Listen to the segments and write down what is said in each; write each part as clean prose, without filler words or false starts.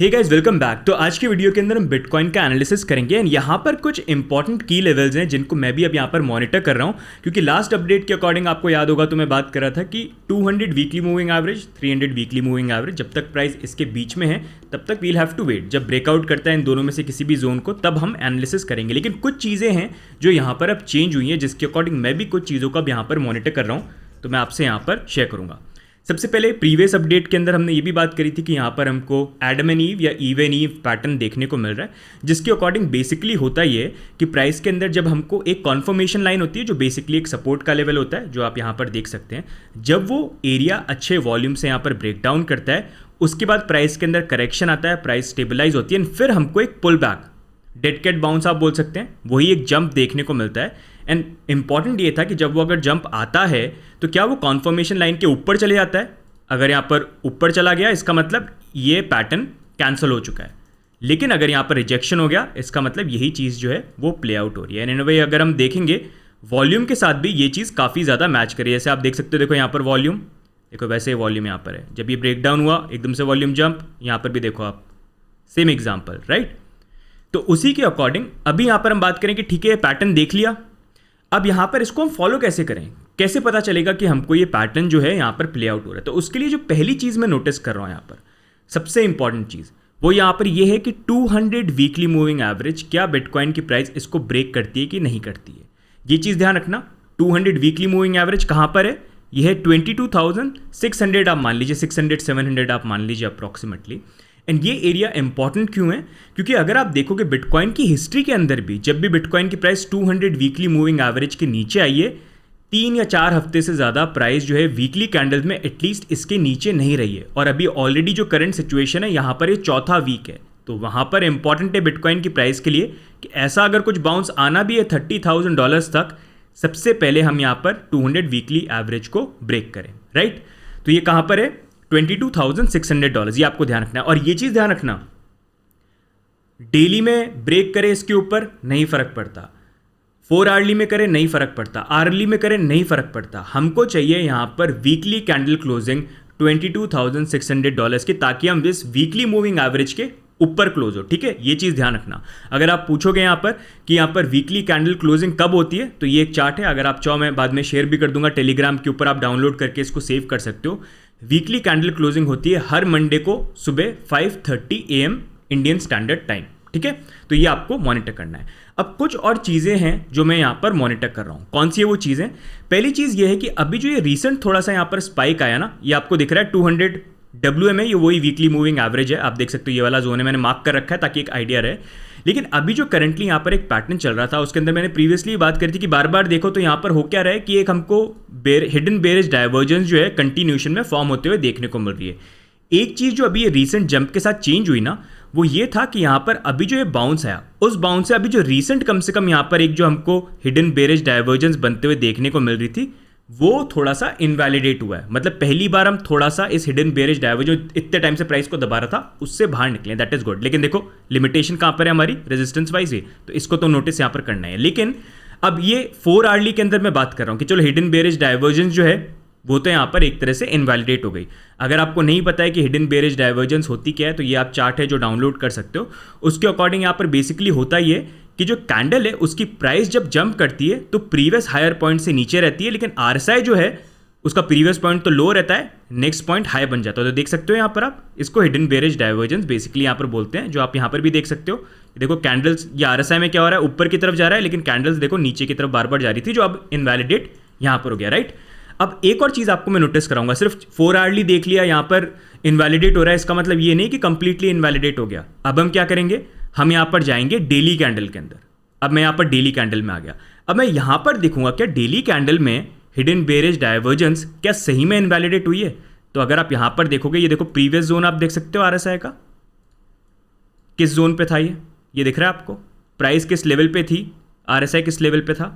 Hey guys, welcome back. तो आज की वीडियो के अंदर हम बिटकॉइन का एनालिसिस करेंगे एंड यहाँ पर कुछ इंपॉर्टेंट की लेवल्स हैं जिनको मैं भी अब यहाँ पर मॉनिटर कर रहा हूँ, क्योंकि लास्ट अपडेट के अकॉर्डिंग आपको याद होगा तो मैं बात कर रहा था कि 200 weekly moving average, 300 weekly moving average, जब तक प्राइस इसके बीच में है तब तक वील हैव टू वेट। जब ब्रेकआउट करता है इन दोनों में से किसी भी जोन को तब हम एनालिसिस करेंगे। लेकिन कुछ चीज़ें हैं जो यहाँ पर अब चेंज हुई हैं जिसके अकॉर्डिंग मैं भी कुछ चीज़ों को अब यहाँ पर मॉनिटर कर रहा हूँ, तो मैं आपसे यहाँ पर शेयर करूँगा। सबसे पहले प्रीवियस अपडेट के अंदर हमने ये भी बात करी थी कि यहाँ पर हमको एडम एंड ईव या इवन ईव पैटर्न देखने को मिल रहा है, जिसके अकॉर्डिंग बेसिकली होता ये कि प्राइस के अंदर जब हमको एक कॉन्फर्मेशन लाइन होती है जो बेसिकली एक सपोर्ट का लेवल होता है, जो आप यहाँ पर देख सकते हैं, जब वो एरिया अच्छे वॉल्यूम से यहाँ पर ब्रेक डाउन करता है उसके बाद प्राइस के अंदर करेक्शन आता है, प्राइस स्टेबलाइज होती है एंड फिर हमको एक pull back, dead cat bounce आप बोल सकते हैं, वही एक जंप देखने को मिलता है। एंड इंपॉर्टेंट ये था कि जब वो अगर जंप आता है तो क्या वो कॉन्फर्मेशन लाइन के ऊपर चले जाता है। अगर यहाँ पर ऊपर चला गया इसका मतलब ये पैटर्न कैंसिल हो चुका है, लेकिन अगर यहाँ पर रिजेक्शन हो गया इसका मतलब यही चीज़ जो है वो प्ले आउट हो रही है। एंड अगर हम देखेंगे वॉल्यूम के साथ भी ये चीज़ काफ़ी ज़्यादा मैच करी है। जैसे आप देख सकते हो, देखो यहाँ पर वॉल्यूम, देखो वैसे ही वॉल्यूम यहाँ पर है, जब ये ब्रेक डाउन हुआ एकदम से वॉल्यूम जंप, यहाँ पर भी देखो आप, सेम एग्जाम्पल, राइट। तो उसी के अकॉर्डिंग अभी यहाँ पर हम बात करें कि ठीक है पैटर्न देख लिया, अब यहाँ पर इसको हम फॉलो कैसे करें, कैसे पता चलेगा कि हमको ये पैटर्न जो है यहाँ पर प्ले आउट हो रहा है। तो उसके लिए जो पहली चीज़ मैं नोटिस कर रहा हूँ यहाँ पर, सबसे इंपॉर्टेंट चीज़ वो यहाँ पर ये है कि 200 वीकली मूविंग एवरेज, क्या बिटकॉइन की प्राइस इसको ब्रेक करती है कि नहीं करती है। ये चीज़ ध्यान रखना। 200 वीकली मूविंग एवरेज कहाँ पर है, ये है 22,600 आप मान लीजिए, 600-700 आप मान लीजिए अप्रॉक्सीमेटली। एंड ये एरिया इंपॉर्टेंट क्यों है, क्योंकि अगर आप देखोगे बिटकॉइन की हिस्ट्री के अंदर भी जब भी बिटकॉइन की प्राइस 200 वीकली मूविंग एवरेज के नीचे आई है, 3 या 4 हफ्ते से ज़्यादा प्राइस जो है वीकली कैंडल्स में एटलीस्ट इसके नीचे नहीं रही है। और अभी ऑलरेडी जो करंट सिचुएशन है यहाँ पर ये चौथा वीक है, तो वहाँ पर इंपॉर्टेंट है बिटकॉइन की प्राइस के लिए कि ऐसा अगर कुछ बाउंस आना भी है $30,000 तक, सबसे पहले हम यहाँ पर 200 वीकली एवरेज को ब्रेक करें, राइट। तो ये कहाँ पर है, $22,600, ये आपको ध्यान रखना है। और ये चीज़ ध्यान रखना, डेली में ब्रेक करे इसके ऊपर नहीं फर्क पड़ता, 4 आवर्ली में करें नहीं फर्क पड़ता, आवर्ली में करें नहीं फर्क पड़ता, हमको चाहिए यहाँ पर वीकली कैंडल क्लोजिंग $22,600 की, ताकि हम इस वीकली मूविंग एवरेज के ऊपर क्लोज हो, ठीक है। ये चीज़ ध्यान रखना। अगर आप पूछोगे यहाँ पर कि यहाँ पर वीकली कैंडल क्लोजिंग कब होती है, तो ये एक चार्ट है, अगर आप चाहो मैं बाद में शेयर भी कर दूंगा टेलीग्राम के ऊपर, आप डाउनलोड करके इसको सेव कर सकते हो। वीकली कैंडल क्लोजिंग होती है हर मंडे को सुबह 5:30 AM इंडियन स्टैंडर्ड टाइम, ठीक है। तो ये आपको मॉनिटर करना है। अब कुछ और चीज़ें हैं जो मैं यहाँ पर मॉनिटर कर रहा हूँ। कौन सी है वो चीज़ें, पहली चीज़ ये है कि अभी जो ये रीसेंट थोड़ा सा यहाँ पर स्पाइक आया ना, ये आपको दिख रहा है 200 WM है, ये वही वीकली मूविंग एवरेज है, आप देख सकते हो ये वाला जोन है, मैंने मार्क कर रखा है ताकि एक आइडिया रहे। लेकिन अभी जो करंटली यहाँ पर एक पैटर्न चल रहा था उसके अंदर मैंने प्रीवियसली बात करी थी कि बार बार देखो तो यहाँ पर हो क्या रहा है कि एक हमको हिडन बेरिश डाइवर्जेंस जो है कंटिन्यूशन में फॉर्म होते हुए देखने को मिल रही है। एक चीज़ जो अभी ये रीसेंट जंप के साथ चेंज हुई ना, वो ये था कि यहाँ पर अभी जो ये बाउंस आया, उस बाउंस से अभी जो रीसेंट कम से कम यहाँ पर एक जो हमको हिडन बेरिश डाइवर्जेंस बनते हुए देखने को मिल रही थी, वो थोड़ा सा इनवैलिडेट हुआ है। मतलब पहली बार हम थोड़ा सा इस हिडन बेरिश डाइवर्जेंस इतने टाइम से प्राइस को दबा रहा था उससे बाहर निकले, दैट इज गुड। लेकिन देखो लिमिटेशन कहाँ पर है हमारी, रेजिस्टेंस वाइज है, तो इसको तो नोटिस यहाँ पर करना है। लेकिन अब ये 4 आवर्ली के अंदर मैं बात कर रहा हूँ कि चलो हिडन बेरिश डाइवर्जेंस जो है वो तो यहाँ पर एक तरह से इनवैलिडेट हो गई। अगर आपको नहीं पता है कि हिडन बेरिश डाइवर्जेंस होती क्या है, तो ये आप चार्ट है जो डाउनलोड कर सकते हो। उसके अकॉर्डिंग यहाँ पर बेसिकली होता ही है कि जो कैंडल है उसकी प्राइस जब जंप करती है तो प्रीवियस हायर पॉइंट से नीचे रहती है, लेकिन RSI जो है उसका प्रीवियस पॉइंट तो लो रहता है, नेक्स्ट पॉइंट हाई बन जाता है। तो देख सकते हो यहाँ पर आप, इसको हिडन बेरिश डाइवर्जेंस बेसिकली यहाँ पर बोलते हैं, जो आप यहाँ पर भी देख सकते हो। देखो कैंडल्स, ये RSI में क्या हो रहा है, ऊपर की तरफ जा रहा है, लेकिन कैंडल्स देखो नीचे की तरफ बार बार जा रही थी, जो अब इनवैलिडेट यहाँ पर हो गया, राइट। अब एक और चीज़ आपको मैं नोटिस कराऊंगा, सिर्फ 4 आवर्ली देख लिया यहाँ पर इनवैलिडेट हो रहा है, इसका मतलब ये नहीं कि कंप्लीटली इनवैलिडेट हो गया। अब हम क्या करेंगे, हम यहाँ पर जाएंगे डेली कैंडल के अंदर। अब मैं यहाँ पर डेली कैंडल में आ गया, अब मैं यहाँ पर देखूंगा क्या डेली कैंडल में हिडन बेरिश डाइवर्जेंस क्या सही में इनवैलिडेट हुई है। तो अगर आप यहाँ पर देखोगे, ये देखो प्रीवियस जोन आप देख सकते हो RSI का, किस जोन पे था ये दिख रहा है आपको, प्राइस किस लेवल पे थी, RSI किस लेवल पे था।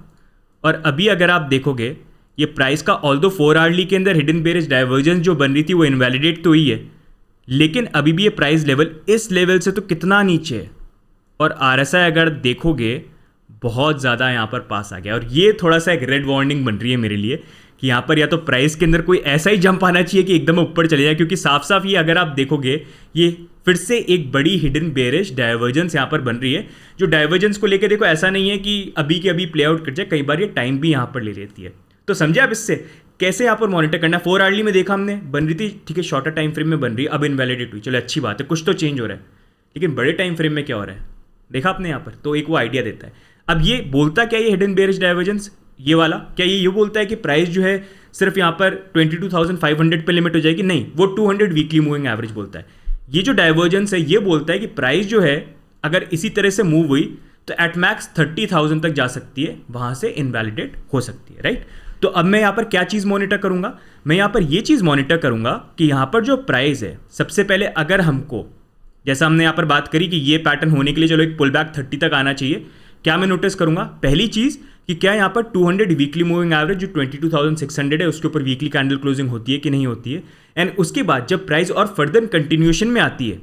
और अभी अगर आप देखोगे ये प्राइस का, ऑल्दो 4 आवर्ली के अंदर हिडन बेरिश डाइवर्जेंस जो बन रही थी वो इनवैलिडेट तो हुई है, लेकिन अभी भी ये प्राइस लेवल इस लेवल से तो कितना नीचे है। और RSI अगर देखोगे बहुत ज़्यादा यहाँ पर पास आ गया, और ये थोड़ा सा एक रेड वार्निंग बन रही है मेरे लिए कि यहाँ पर या तो प्राइस के अंदर कोई ऐसा ही जंप आना चाहिए कि एकदम ऊपर चले जाए, क्योंकि साफ साफ ये अगर आप देखोगे ये फिर से एक बड़ी हिडन बेयरिश डाइवर्जेंस यहाँ पर बन रही है। जो डाइवर्जेंस को लेकर देखो ऐसा नहीं है कि अभी के अभी प्ले आउट कर जाए, कई बार ये टाइम भी यहाँ पर ले लेती है। तो समझे आप इससे कैसे यहाँ पर मॉनिटर करना है। 4 आवर्ली में देखा हमने बन रही थी, ठीक है, शॉर्टर टाइम फ्रेम में बन रही है, अब इनवैलिडेट हुई, चलो अच्छी बात है, कुछ तो चेंज हो रहा है। लेकिन बड़े टाइम फ्रेम में क्या हो रहा है देखा आपने यहाँ पर, तो एक वो आइडिया देता है। अब ये बोलता क्या, ये हिडन बेयरिश डाइवर्जेंस ये वाला, क्या ये बोलता है कि प्राइस जो है सिर्फ यहाँ पर 22,500 पे लिमिट हो जाएगी? नहीं, वो 200 वीकली मूविंग एवरेज बोलता है। ये जो डाइवर्जेंस है ये बोलता है कि प्राइस जो है अगर इसी तरह से मूव हुई तो एट मैक्स 30,000 तक जा सकती है, वहां से इनवैलिडेट हो सकती है, राइट। तो अब मैं यहाँ पर क्या चीज़ मॉनिटर करूंगा, मैं यहाँ पर ये चीज़ मॉनिटर करूंगा कि यहाँ पर जो प्राइस है, सबसे पहले अगर हमको, जैसा हमने यहाँ पर बात करी कि ये पैटर्न होने के लिए चलो एक पुल बैक 30 तक आना चाहिए, क्या मैं नोटिस करूंगा? पहली चीज़ कि क्या यहाँ पर 200 वीकली मूविंग एवरेज जो 22,600 है उसके ऊपर वीकली कैंडल क्लोजिंग होती है कि नहीं होती है। एंड उसके बाद जब प्राइस और फर्दर कंटिन्यूएशन में आती है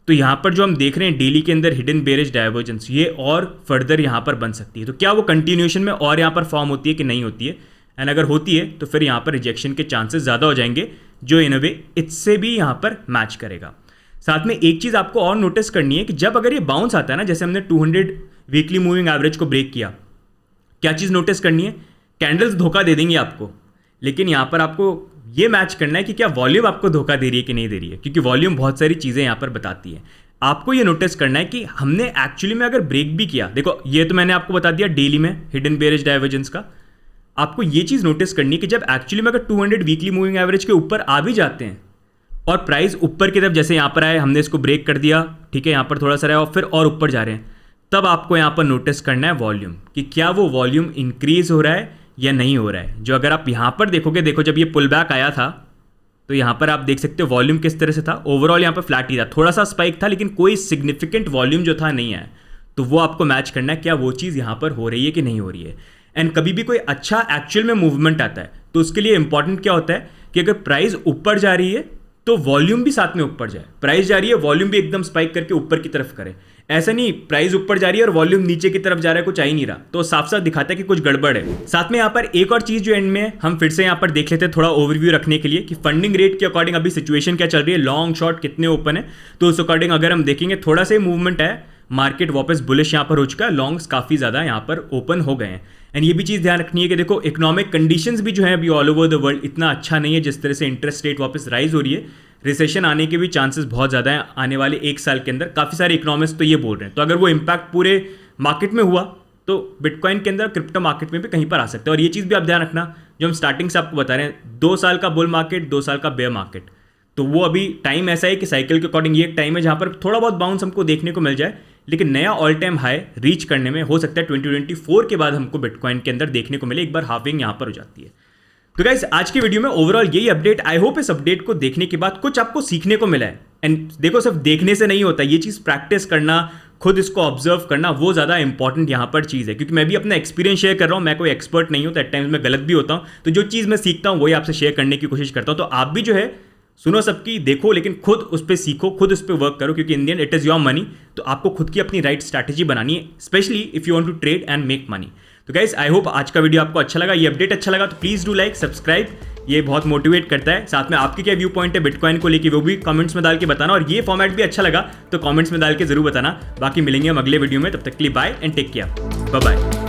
तो यहाँ पर जो हम देख रहे हैं डेली के अंदर हिडन बेयरिश डाइवर्जेंस, ये और फर्दर यहाँ पर बन सकती है। तो क्या वो कंटिन्यूएशन में और यहाँ पर फॉर्म होती है कि नहीं होती है? एंड अगर होती है तो फिर यहाँ पर रिजेक्शन के चांसेस ज़्यादा हो जाएंगे, जो इन अ वे इससे भी यहाँ पर मैच करेगा। साथ में एक चीज़ आपको और नोटिस करनी है कि जब अगर ये बाउंस आता है ना, जैसे हमने 200 वीकली मूविंग एवरेज को ब्रेक किया, क्या चीज़ नोटिस करनी है? कैंडल्स धोखा दे देंगी आपको, लेकिन यहाँ पर आपको ये मैच करना है कि क्या वॉल्यूम आपको धोखा दे रही है कि नहीं दे रही है, क्योंकि वॉल्यूम बहुत सारी चीज़ें यहाँ पर बताती है। आपको ये नोटिस करना है कि हमने एक्चुअली में अगर ब्रेक भी किया, देखो ये तो मैंने आपको बता दिया डेली में हिडन बेयरिश डाइवर्जेंस का। आपको ये चीज़ नोटिस करनी है कि जब एक्चुअली में अगर 200 वीकली मूविंग एवरेज के ऊपर आ भी जाते हैं और प्राइस ऊपर की तरफ, जैसे यहाँ पर आए, हमने इसको ब्रेक कर दिया, ठीक है, यहाँ पर थोड़ा सा रहा और फिर और ऊपर जा रहे हैं, तब आपको यहाँ पर नोटिस करना है वॉल्यूम, कि क्या वो वॉल्यूम इंक्रीज हो रहा है या नहीं हो रहा है। जो अगर आप यहाँ पर देखोगे, देखो जब ये पुल बैक आया था तो यहाँ पर आप देख सकते हो वॉल्यूम किस तरह से था। ओवरऑल यहाँ पर फ्लैट ही था, थोड़ा सा स्पाइक था लेकिन कोई सिग्निफिकेंट वॉल्यूम जो था नहीं आया। तो वो आपको मैच करना है, क्या वो चीज़ यहाँ पर हो रही है कि नहीं हो रही है। एंड कभी भी कोई अच्छा एक्चुअल में मूवमेंट आता है तो उसके लिए इंपॉर्टेंट क्या होता है कि अगर प्राइस ऊपर जा रही है तो वॉल्यूम भी साथ में ऊपर जाए, प्राइस जा रही है वॉल्यूम भी एकदम स्पाइक करके ऊपर की तरफ करे। ऐसा नहीं प्राइस ऊपर जा रही है और वॉल्यूम नीचे की तरफ जा रहा है, कुछ आ ही नहीं रहा, तो साफ साफ दिखाता है कि कुछ गड़बड़ है। साथ में यहाँ पर एक और चीज जो एंड में हम फिर से यहाँ पर देख लेते हैं थोड़ा ओवरव्यू रखने के लिए, कि फंडिंग रेट के अकॉर्डिंग अभी सिचुएशन क्या चल रही है, लॉन्ग शॉर्ट कितने ओपन है, तो उस अकॉर्डिंग अगर हम देखेंगे थोड़ा सा मूवमेंट है, मार्केट वापस बुलिश यहाँ पर हो चुका है, लॉन्ग्स काफी ज्यादा यहाँ पर ओपन हो गए हैं। एंड ये भी चीज़ ध्यान रखनी है कि देखो इकोनॉमिक कंडीशंस भी जो है अभी ऑल ओवर द वर्ल्ड इतना अच्छा नहीं है। जिस तरह से इंटरेस्ट रेट वापस राइज हो रही है, रिसेशन आने के भी चांसेस बहुत ज़्यादा हैं आने वाले 1 साल के अंदर, काफ़ी सारे इकोनॉमिस्ट तो ये बोल रहे हैं। तो अगर वो इम्पैक्ट पूरे मार्केट में हुआ तो बिटकॉइन के अंदर क्रिप्टो मार्केट में भी कहीं पर आ सकता है। और ये चीज़ भी आप ध्यान रखना, जो हम स्टार्टिंग से आपको बता रहे हैं, 2 साल का बुल मार्केट, 2 साल का बेयर मार्केट, तो वो अभी टाइम ऐसा है कि साइकिल के अकॉर्डिंग ये एक टाइम है जहाँ पर थोड़ा बहुत बाउंस हमको देखने को मिल जाए, लेकिन नया ऑल टाइम हाई रीच करने में हो सकता है 2024 के बाद हमको बिटकॉइन के अंदर देखने को मिले, एक बार हाफिंग यहाँ पर हो जाती है। तो गाइस आज की वीडियो में ओवरऑल यही अपडेट, आई होप इस अपडेट को देखने के बाद कुछ आपको सीखने को मिला है। एंड देखो सिर्फ देखने से नहीं होता, ये चीज़ प्रैक्टिस करना, खुद इसको ऑब्जर्व करना, वो ज़्यादा इंपॉर्टेंट यहाँ पर चीज़ है। क्योंकि मैं भी अपना एक्सपीरियंस शेयर कर रहा हूँ, मैं कोई एक्सपर्ट नहीं हूँ, तो एट टाइम्स मैं गलत भी होता हूँ, तो जो चीज़ मैं सीखता हूँ वही आपसे शेयर करने की कोशिश करता हूँ। तो आप भी जो है सुनो सबकी, देखो, लेकिन खुद उस पर सीखो, खुद उस पर वर्क करो, क्योंकि in the end it is your money. तो आपको खुद की अपनी राइट स्ट्रैटेजी बनानी है, specially if you want to trade and make money. तो गाइस आई होप आज का वीडियो आपको अच्छा लगा, ये अपडेट अच्छा लगा तो प्लीज़ डू लाइक, सब्सक्राइब, ये बहुत मोटिवेट करता है। साथ में आपकी क्या व्यू पॉइंट है बिटकॉइन को लेके, वो भी कमेंट्स में डाल के बताना, और ये फॉर्मेट भी अच्छा लगा तो कमेंट्स में डाल के जरूर बताना। बाकी मिलेंगे हम अगले वीडियो में, तब तक के लिए bye and take care, bye bye.